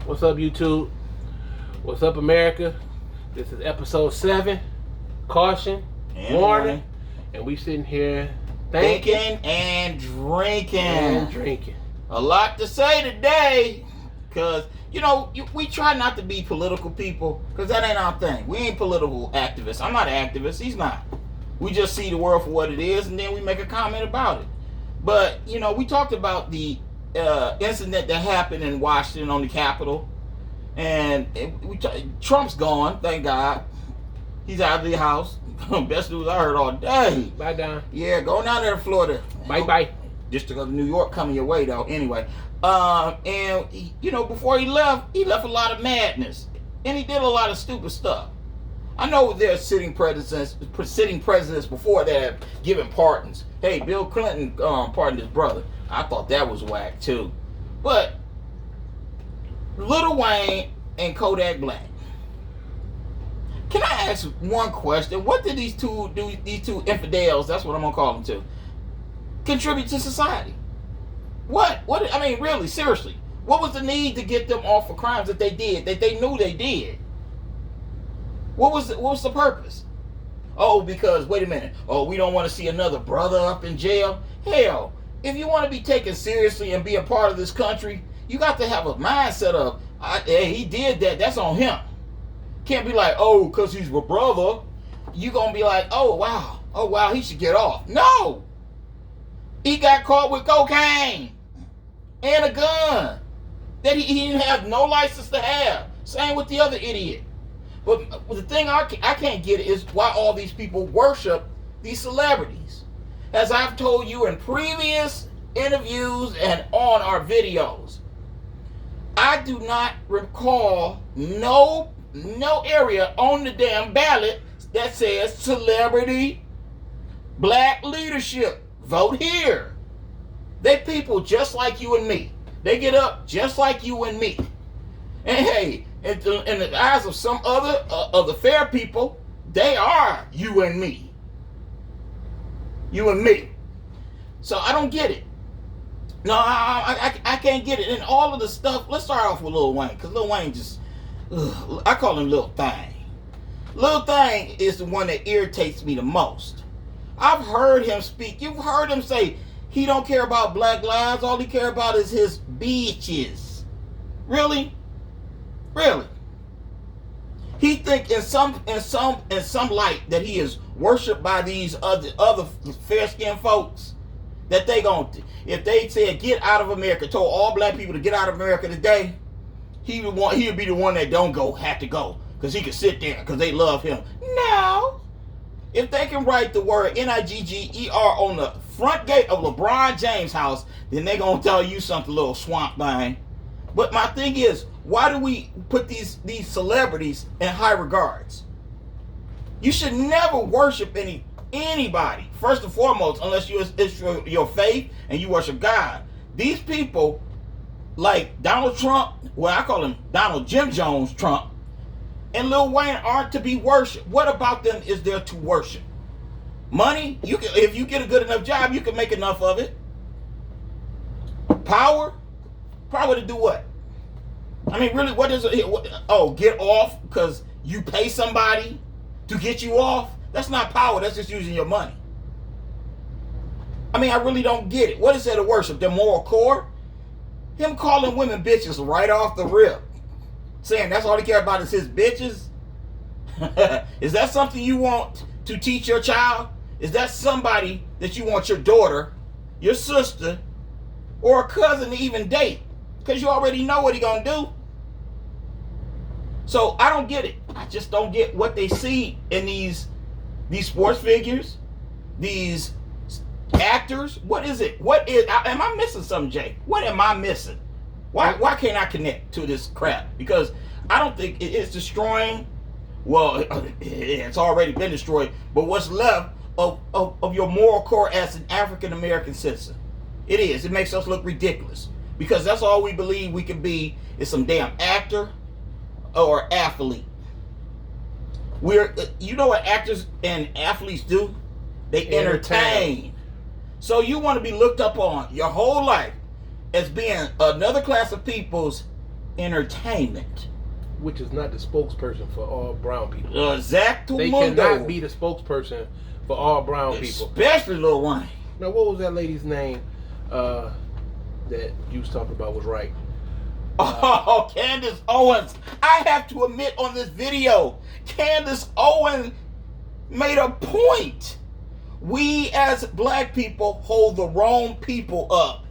What's up, YouTube? What's up, America? This is episode 7. Caution, And warning, and we sitting here thinking and drinking. A lot to say today, because, we try not to be political people, because that ain't our thing. We ain't political activists. I'm not an activist. He's not. We just see the world for what it is, and then we make a comment about it. But, we talked about the incident that happened in Washington on the Capitol, and Trump's gone, thank God. He's out of the house. Best news I heard all day. Bye, Don. Yeah, go down there to Florida. Bye. District of New York coming your way, though. Anyway, and before he left a lot of madness, and he did a lot of stupid stuff. I know there's sitting presidents before that have given pardons. Hey, Bill Clinton pardoned his brother. I thought that was whack too. But Lil Wayne and Kodak Black. Can I ask one question? What did these two infidels, that's what I'm gonna call them, to contribute to society? What? I mean, really, seriously. What was the need to get them off for crimes that they did, that they knew they did? What was the purpose? Oh, because, wait a minute. Oh, we don't want to see another brother up in jail? Hell, if you want to be taken seriously and be a part of this country, you got to have a mindset of, hey, he did that, that's on him. Can't be like, oh, because he's my brother. You going to be like, oh, wow, he should get off. No! He got caught with cocaine and a gun that he didn't have no license to have. Same with the other idiot. But the thing I can't get is why all these people worship these celebrities. As I've told you in previous interviews and on our videos, I do not recall no area on the damn ballot that says celebrity black leadership. Vote here. They people just like you and me. They get up just like you and me. And hey, in the eyes of some other of the fair people, they are you and me. You and me. So I don't get it. No, I can't get it. And all of the stuff, let's start off with Lil Wayne, because Lil Wayne just, I call him Lil Thang. Lil Thang is the one that irritates me the most. I've heard him speak. You've heard him say he don't care about black lives. All he care about is his bitches. Really? He think in some light that he is worshipped by these other fair-skinned folks, that they if they said get out of America, told all black people to get out of America today, he would be the one that have to go because he could sit there because they love him. No. If they can write the word Nigger on the front gate of LeBron James' house, then they gonna tell you something, little swamp thing. But my thing is, why do we put these celebrities in high regards? You should never worship anybody, first and foremost, unless it's your faith and you worship God. These people, like Donald Trump, well, I call him Donald Jim Jones Trump, and Lil Wayne aren't to be worshipped. What about them is there to worship? Money? If you get a good enough job, you can make enough of it. Power? Power to do what? I mean, really, what is it? Get off because you pay somebody to get you off? That's not power. That's just using your money. I mean, I really don't get it. What is there to worship? Their moral core? Him calling women bitches right off the rip. Saying that's all he care about is his bitches? Is that something you want to teach your child? Is that somebody that you want your daughter, your sister, or a cousin to even date? Because you already know what he gonna do. So I don't get it. I just don't get what they see in these sports figures, these actors. What is it? Am I missing something, Jay? What am I missing? Why can't I connect to this crap? Because I don't think it's destroying. Well, it's already been destroyed. But what's left of your moral core as an African American citizen? It is. It makes us look ridiculous. Because that's all we believe we can be is some damn actor or athlete. You know what actors and athletes do? They entertain. So you want to be looked up on your whole life as being another class of people's entertainment. Which is not the spokesperson for all brown people. Exacto They mundo. cannot be the spokesperson for all brown people. Especially Lil Wayne. Now, what was that lady's name that you was talking about was right? Oh, Candace Owens. I have to admit on this video, Candace Owens made a point. We as black people hold the wrong people up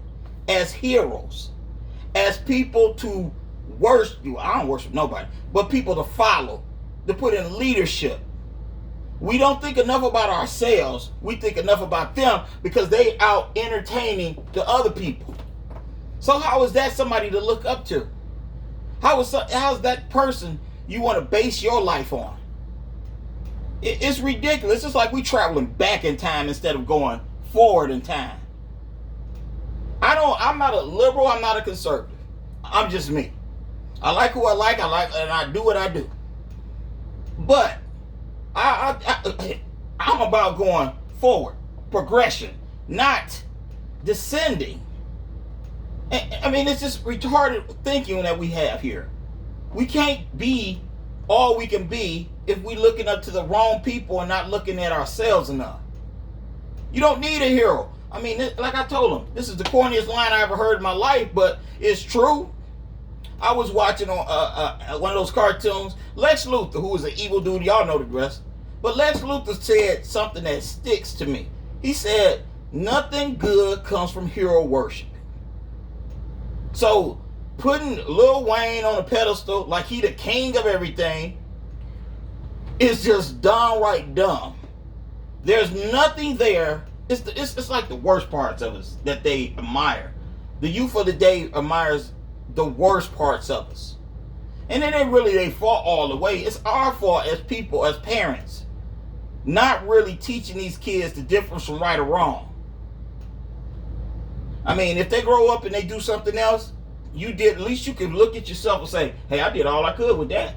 as heroes, as people to worship. I don't worship nobody, but people to follow, to put in leadership. We don't think enough about ourselves. We think enough about them because they out entertaining the other people. So how is that somebody to look up to? How's that person you want to base your life on? It's ridiculous. It's like we traveling back in time instead of going forward in time. I'm not a liberal. I'm not a conservative. I'm just me. I like who I like, and I do what I do. But I'm about going forward, progression, not descending. I mean, it's just retarded thinking that we have here. We can't be all we can be if we're looking up to the wrong people and not looking at ourselves enough. You don't need a hero. I mean, like I told him, this is the corniest line I ever heard in my life, but it's true. I was watching on one of those cartoons, Lex Luthor, who was an evil dude. Y'all know the rest. But Lex Luthor said something that sticks to me. He said, nothing good comes from hero worship. So putting Lil Wayne on a pedestal like he the king of everything is just downright dumb. There's nothing there. It's like the worst parts of us that they admire. The youth of the day admires the worst parts of us. And it ain't really their fault all the way. It's our fault as people, as parents, not really teaching these kids the difference from right or wrong. I mean, if they grow up and they do something else, at least you can look at yourself and say, hey, I did all I could with that.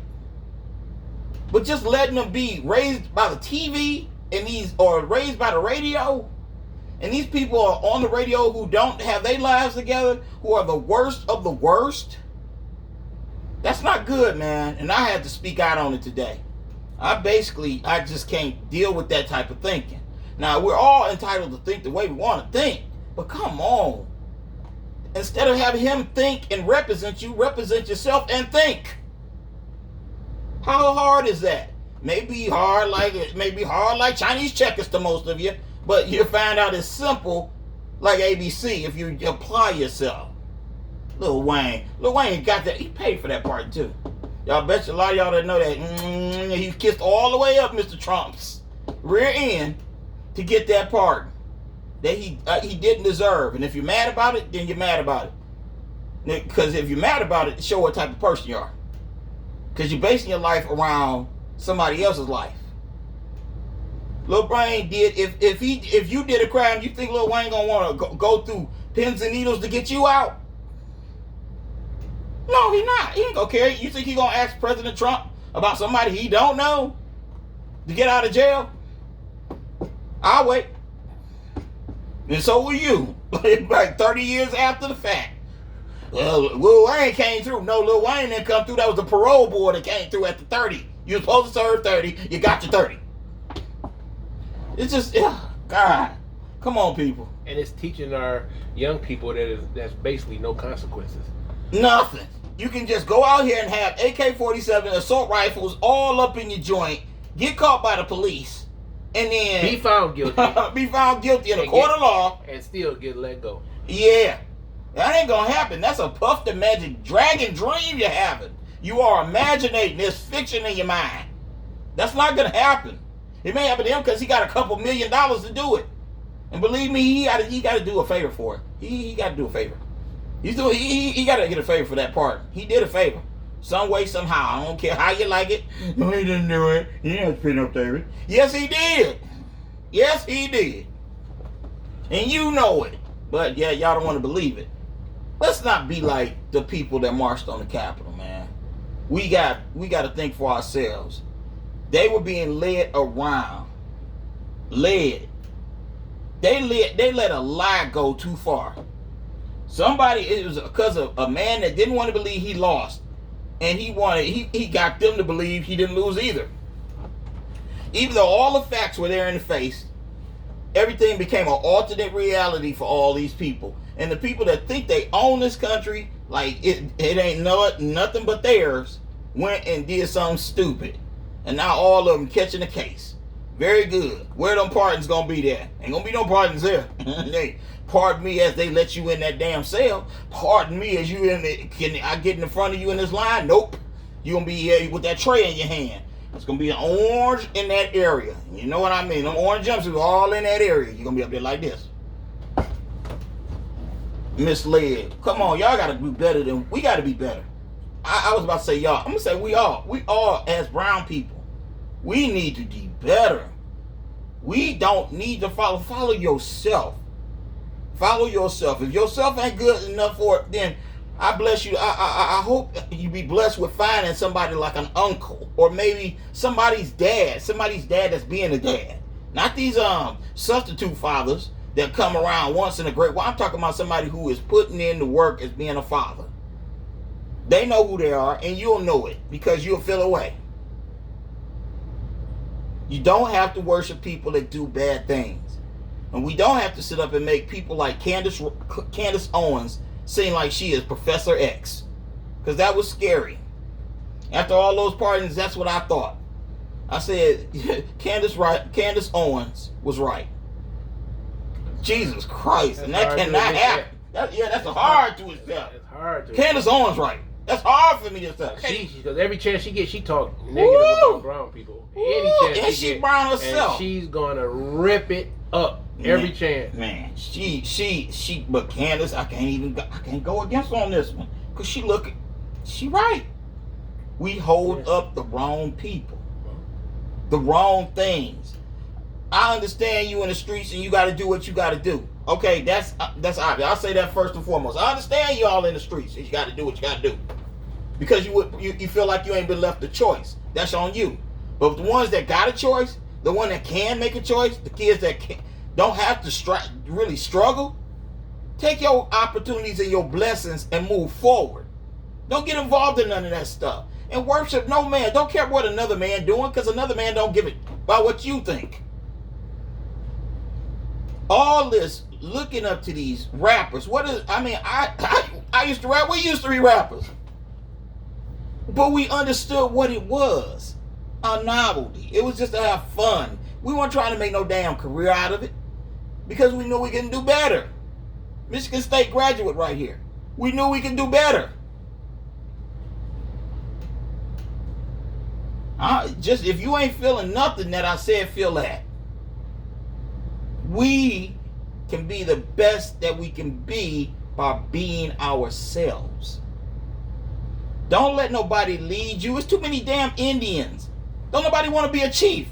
But just letting them be raised by the TV or raised by the radio, and these people are on the radio who don't have their lives together, who are the worst of the worst, that's not good, man. And I had to speak out on it today. I just can't deal with that type of thinking. Now, we're all entitled to think the way we want to think, but come on. Instead of having him think and represent you, represent yourself and think. How hard is that? Maybe hard like Chinese checkers to most of you, but you'll find out it's simple like ABC if you apply yourself. Lil Wayne got that. He paid for that part too. Y'all bet you a lot of y'all didn't know that. He kissed all the way up Mr. Trump's rear end to get that pardon that he didn't deserve. And if you're mad about it, then you're mad about it. Because if you're mad about it, show what type of person you are. Because you're basing your life around somebody else's life. Lil Wayne did. If you did a crime, you think Lil Wayne gonna want to go through pins and needles to get you out? No, he not. He ain't gonna care. You think he gonna ask President Trump about somebody he don't know to get out of jail? I'll wait. And so will you. Like 30 years after the fact. Well, Lil Wayne came through. No, Lil Wayne didn't come through. That was the parole board that came through after 30. You were supposed to serve 30. You got your 30. It's just, God. Come on, people. And it's teaching our young people that's basically no consequences. Nothing. You can just go out here and have AK-47 assault rifles all up in your joint, get caught by the police, and then be found guilty. In a court of law. And still get let go. Yeah. That ain't gonna happen. That's a Puff the Magic Dragon dream you're having. You are imagining this fiction in your mind. That's not gonna happen. It may happen to him because he got a couple $1 million to do it. And believe me, he got to do a favor for it. He got to do a favor. He got to get a favor for that part. He did a favor. Some way, somehow. I don't care how you like it. No, he didn't do it. He didn't spin up David. Yes, he did. Yes, he did. And you know it. But yeah, y'all don't want to believe it. Let's not be like the people that marched on the Capitol, man. We got to think for ourselves. They were being led around. Led. They let a lie go too far. It was because of a man that didn't want to believe he lost. And he got them to believe he didn't lose either. Even though all the facts were there in the face, everything became an alternate reality for all these people. And the people that think they own this country, like it ain't nothing but theirs, went and did something stupid. And now all of them catching the case. Very good. Where them pardons gonna be there? Ain't gonna be no pardons there. Hey, pardon me as they let you in that damn cell. Pardon me as you in the, can I get in front of you in this line? Nope. You gonna be with that tray in your hand. It's gonna be an orange in that area. You know what I mean? Them orange jumpsuits all in that area. You're gonna be up there like this. Misled. Come on, y'all gotta do better than we gotta be better. I was about to say y'all. I'm gonna say we all as brown people. We need to be better. We don't need to follow yourself. Follow yourself. If yourself ain't good enough for it, then I bless you. I hope you be blessed with finding somebody like an uncle or maybe somebody's dad that's being a dad. Not these substitute fathers that come around once in a great while. I'm talking about somebody who is putting in the work as being a father. They know who they are, and you'll know it because you'll feel away. You don't have to worship people that do bad things. And we don't have to sit up and make people like Candace Owens seem like she is Professor X. Because that was scary. After all those pardons, that's what I thought. I said, Candace Owens was right. Jesus Christ. And that cannot happen. That's hard to accept. It's hard to Candace Owens right. That's hard for me to accept. Because every chance she gets, she talk negative about brown people. Any chance and she brown herself. And she's gonna rip it up every chance. Man, she. But Candace, I can't go against her on this one because she right. We hold up the wrong people, the wrong things. I understand you in the streets and you got to do what you got to do. Okay, that's obvious. I'll say that first and foremost. I understand you all in the streets. You got to do what you got to do because you feel like you ain't been left a choice. That's on you. But the ones that got a choice, the one that can make a choice, the kids that don't have to really struggle, take your opportunities and your blessings and move forward. Don't get involved in none of that stuff. And worship no man. Don't care what another man doing because another man don't give it about what you think. All this looking up to these rappers. I used to rap. We used to be rappers. But we understood what it was. A novelty. It was just to have fun. We weren't trying to make no damn career out of it. Because we knew we can do better. Michigan State graduate right here. We knew we could do better. Just if you ain't feeling nothing that I said, feel that. We can be the best that we can be by being ourselves. Don't let nobody lead you. It's too many damn Indians. Don't nobody want to be a chief.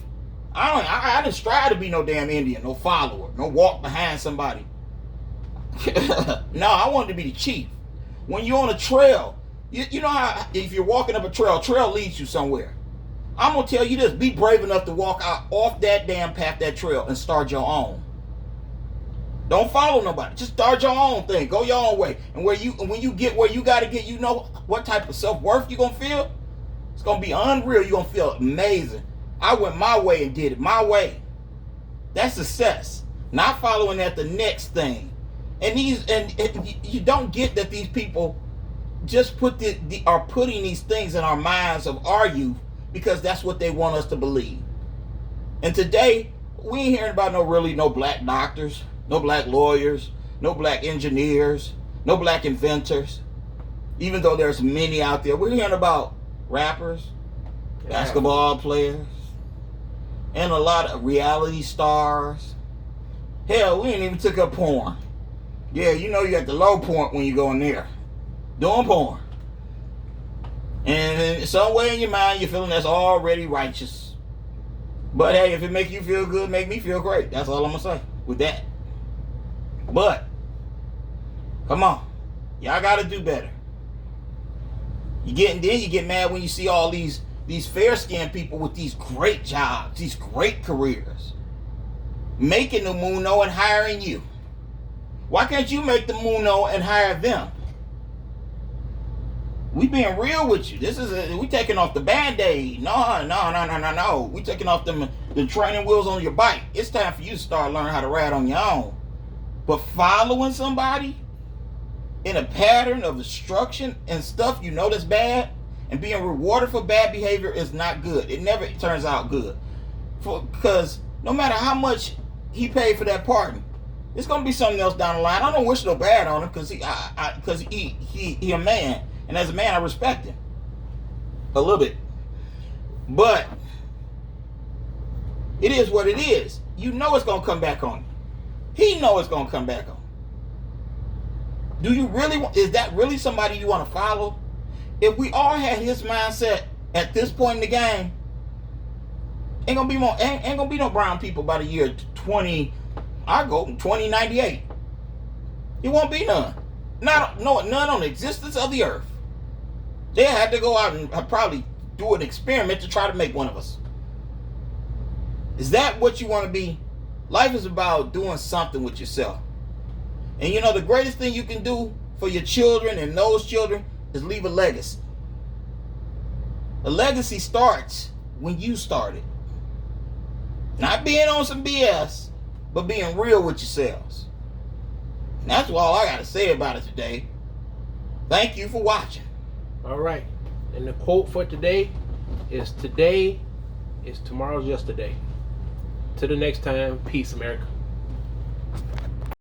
I didn't strive to be no damn Indian, no follower, no walk behind somebody. No, I wanted to be the chief. When you're on a trail, you know how if you're walking up a trail leads you somewhere. I'm going to tell you this, be brave enough to walk out off that damn path, that trail, and start your own. Don't follow nobody. Just start your own thing. Go your own way. And when you get where you got to get, you know what type of self-worth you're going to feel? It's going to be unreal. You're going to feel amazing. I went my way and did it my way. That's success. Not following at the next thing. And you don't get that these people just are putting these things in our minds of our youth because that's what they want us to believe. And today, we ain't hearing about no black doctors, no black lawyers, no black engineers, no black inventors. Even though there's many out there, we're hearing about rappers, basketball players, and a lot of reality stars. Hell, we ain't even took up porn. Yeah, you know you're at the low point when you go in there. Doing porn. And in some way in your mind, you're feeling that's already righteous. But hey, if it make you feel good, make me feel great. That's all I'm going to say with that. But, come on. Y'all got to do better. You get mad when you see all these fair-skinned people with these great jobs, these great careers, making the moon and hiring you. Why can't you make the Muno and hire them? We being real with you. We taking off the Band-Aid. No. We taking off the training wheels on your bike. It's time for you to start learning how to ride on your own. But following somebody in a pattern of destruction and stuff you know that's bad, and being rewarded for bad behavior is not good. It never turns out good. Because no matter how much he paid for that pardon, it's gonna be something else down the line. I don't wish no bad on him because he a man. And as a man, I respect him a little bit. But it is what it is. You know it's going to come back on you. He know it's going to come back on you. Do you really is that really somebody you want to follow? If we all had his mindset at this point in the game, ain't gonna be no brown people by the year 2098. It won't be none. None on the existence of the earth. They had to go out and probably do an experiment to try to make one of us. Is that what you want to be? Life is about doing something with yourself. And you know, the greatest thing you can do for your children and those children is leave a legacy. A legacy starts when you started. Not being on some BS, but being real with yourselves. And that's all I got to say about it today. Thank you for watching. All right. And the quote for today is tomorrow's yesterday. Till the next time, peace, America.